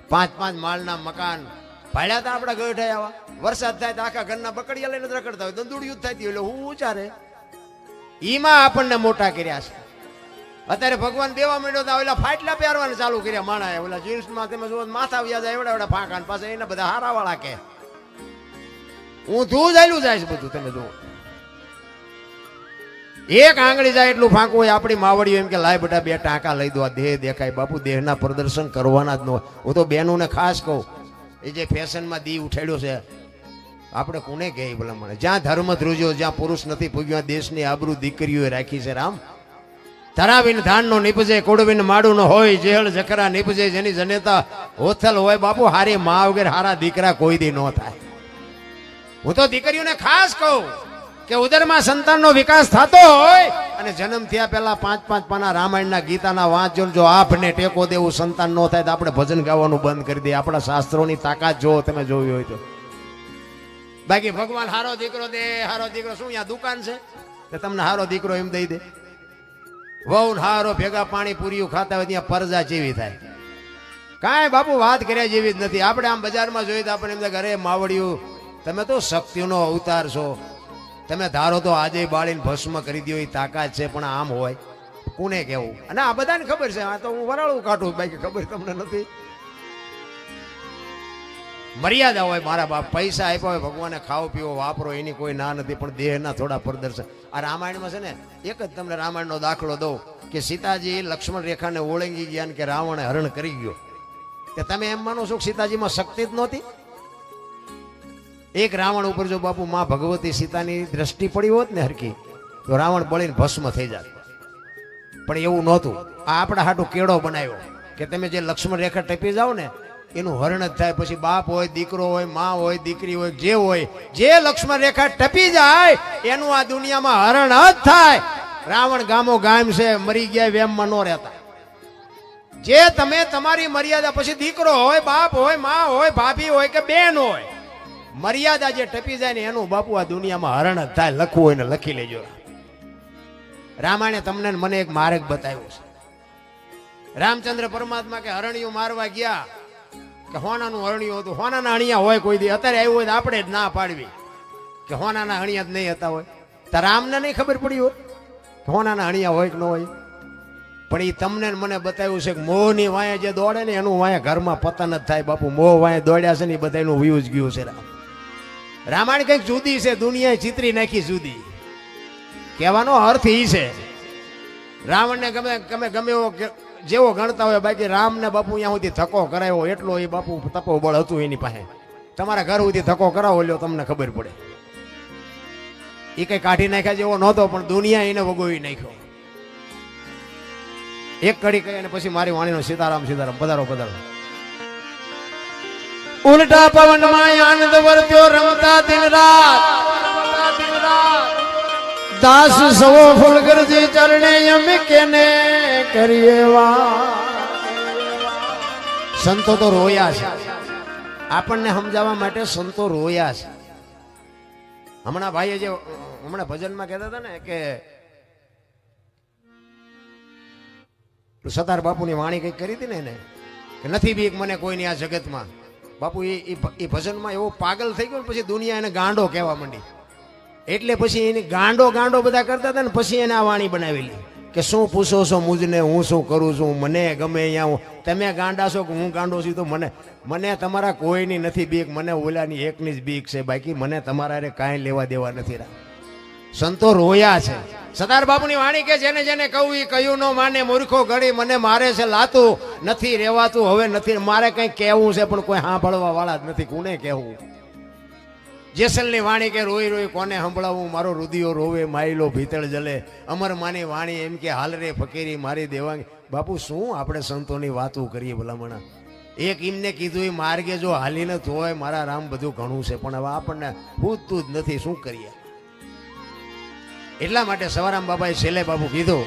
5-5 માળના મકાન ભાડ્યા હતા આપણા ગઢ આવા વરસાદ થાય તો આખા ઘરના બકડિયા લઈને રખડતા હોય દંદુડિયું થતી એટલે હું ઉચારે ઈમાં આપણને મોટા કર્યા છે અત્યારે ભગવાન દેવા માંડ્યો તો ઓલા ફાટલા પહેરવાને ચાલુ કર્યા માણા ઓલા જીન્સમાં તમે જુઓ માથા વ્યાજ એવડા એવડા ફાંકા પાસે એને બધા હારા વાળા કે હું તું જાયલું જાય છે બધું તમે જુઓ એક આંગળી જાય એટલું ફાંકું હોય આપણી માવડીઓ એમ કે લાય બેટા 2 ટાંકા લઈ દો આ દેહ દેખાય બાપુ દેહના પ્રદર્શન કરવાના જ ન હોય હું તો બહેનોને ખાસ કહું એ જે ફેશનમાં દી ઉઠાડ્યો છે આપણે કોને કહે ભલામણ જ્યાં ધર્મ ધ્રુજ્યો જ્યાં પુરુષ નથી પૂગ્યો દેશની આબરૂ દીકરીઓએ રાખી છે રામ ધરાવીને ધાનનો નીપજે કોડવીને માડું ન હોય જેહળ જખરા નીપજે જેની જનેતા હોથલ હોય બાપુ હારી મા વગેરે હારા દીકરા કોઈ દી ન થાય હું તો દીકરીઓને ખાસ કહું કે ઉદરમાં સંતાનનો વિકાસ થતો હોય અને જન્મ થયા પહેલા 5-5 પાના રામાયણના ગીતાના વાંચજો જો આપને ટેકો દેવું સંતાન ન થાય તો આપણે ભજન ગાવાનું બંધ કરી દઈએ આપણા શાસ્ત્રોની તાકાત જો તમે જોવી હોય તો બાકી ભગવાન હારો દીકરો દે હારો દીકરો શું અહીંયા દુકાન છે કે તમને હારો દીકરો એમ દઈ દે વહુ હારો ભેગા પાણી પૂરીયું ખાતા હોય ત્યાં પરજા જેવી થાય કાંઈ બાપુ વાત કર્યા જેવી જ નથી આપણે આમ બજારમાં જોઈએ તો આપણે એમ થાય અરે માવડિયું તમે તો શક્તિનો અવતાર છો તમે ધારો તો આજે બાળીને ભસ્મ કરી દો એ તાકાત છે પણ આમ હોય કોને કેવું અને આ બધાને ખબર છે આ તો હું વરાળું કાઢું બાકી ખબર તમને નથી મર્યાદા હોય મારા બાપ પૈસા આપ્યા હોય ભગવાને ખાઓ પીવો વાપરો એની કોઈ ના નથી પણ દેહના થોડા પ્રદર્શન આ રામાયણમાં છે ને એક જ તમને રામાયણનો દાખલો દઉં કે સીતાજી લક્ષ્મણ રેખાને ઓળંગી ગયા કે રાવણે હરણ કરી ગયો કે તમે એમ માનો છો કે સીતાજીમાં શક્તિ જ નહોતી એક રાવણ ઉપર જો બાપુ માં ભગવતી સીતાની દ્રષ્ટિ પડી હોત ને હરકી તો રાવણ બળીને ભસ્મ થઈ જાત પણ એવું નહોતું આ આપણા હાટું કેળો બનાવ્યો કે તમે જે લક્ષ્મણ રેખા ટપી જાઓ ને એનું હરણ જ થાય પછી બાપ હોય દીકરો હોય માં હોય દીકરી હોય જે હોય જે લક્ષ્મણ રેખા ટપી જાય એનું આ દુનિયામાં હરણ જ થાય રાવણ ગામો ગામ છે મરી ગયા વેમમાં ન રહેતા જે તમે તમારી મર્યાદા પછી દીકરો હોય બાપ હોય માં હોય ભાભી હોય કે બેન હોય મર્યાદા જે ટપી જાય ને એનું બાપુ આ દુનિયામાં હરણ જ થાય લખવું હોય ને લખી લેજો રામાયણે તમને મને એક માર્ગ બતાવ્યો છે રામચંદ્ર પરમાત્મા કે હરણિયું મારવા ગયા કે હોનાનું હરણિયું હતું હોનાના હણિયા હોય કોઈ દી અત્યારે આવ્યું હોય તો આપણે જ ના પાડવી કે હોનાના હણિયા જ નહીં હતા હોય તો રામને નહીં ખબર પડી હોય હોનાના હણિયા હોય કે ન હોય પણ એ તમને મને બતાવ્યું છે કે મોહની વાંયે જે દોડે ને એનું વાંયે ઘરમાં પતન જ થાય બાપુ મોહ વાંયે દોડ્યા છે ને એ બધાનું વ્યૂઝ ગયું છે રામાયણ કંઈક જુદી છે દુનિયાએ ચિત્રી નાખી જુદી કહેવાનો અર્થ એ છે રાવણને ગમે એવો જેવો ગણતા હોય બાકી રામને બાપુ અહીંયા સુધી ધક્કો કરાયો એટલો એ બાપુ તપોબળ હતું એની પાસે તમારા ઘર સુધી ધક્કો કરાવો લ્યો તમને ખબર પડે એ કઈ કાઢી નાખ્યા જેવો નહોતો પણ દુનિયા એને વગોવી નાખ્યો એક કડી કહી અને પછી મારી વાણીનો સીતારામ સીતારામ પધારો પધારો ઉલટા પવનમાં આનંદ વર્ત્યો રમતા દિન રાત દાસ સવો ફૂલગરજી ચરણે અમે કેને કરીએ સંતો તો રોયા છે આપણને સમજાવવા માટે સંતો રોયા છે હમણાં ભાઈએ જે હમણાં ભજનમાં કહેતા હતા ને કે સતાર બાપુની વાણી કઈક કરી હતી ને એને કે નથી બીક મને કોઈની આ જગતમાં બાપુ એ ભજનમાં એવો પાગલ થઈ ગયો પછી દુનિયા એને ગાંડો કહેવા માંડી એટલે પછી એની ગાંડો ગાંડો બધા કરતા હતા ને પછી એને આ વાણી બનાવેલી કે શું પૂછો છો મુજને, હું શું કરું છું, મને ગમે અહીંયા તમે ગાંડા છો કે હું ગાંડો છું, તો મને તમારા કોઈની નથી બીક, મને ઓલાની એકની જ બીક છે, બાકી મને તમારા કાંઈ લેવા દેવા નથી. સંતો રોયા છે. સરદાર બાપુની વાણી કે જેને જેને કહું એ કયું ન માને, મૂર્ખો ઘડી મને મારે છે લાતું, નથી રહેવાતું હવે નથી, મારે કંઈ કહેવું છે પણ કોઈ સાંભળવા વાળા જ નથી, કોને કહેવું. જેસલની વાણી કે રોઈ રોઈ કોને સંભળાવું, મારો રુદિયો રોવે માયલો ભીતળ જલે, અમર માની વાણી એમ કે હાલ રે ફકીરી મારી દેવાંગી. બાપુ શું આપણે સંતોની વાતો કરીએ ભલામણા. એક એમને કીધું એ માર્ગે જો હાલીને તોય મારા રામ બધું ઘણું છે, પણ હવે આપણને પૂછતું જ નથી, શું કરીએ. એટલા માટે સવારામ બાબાએ છેલ્લે બાપુ કીધું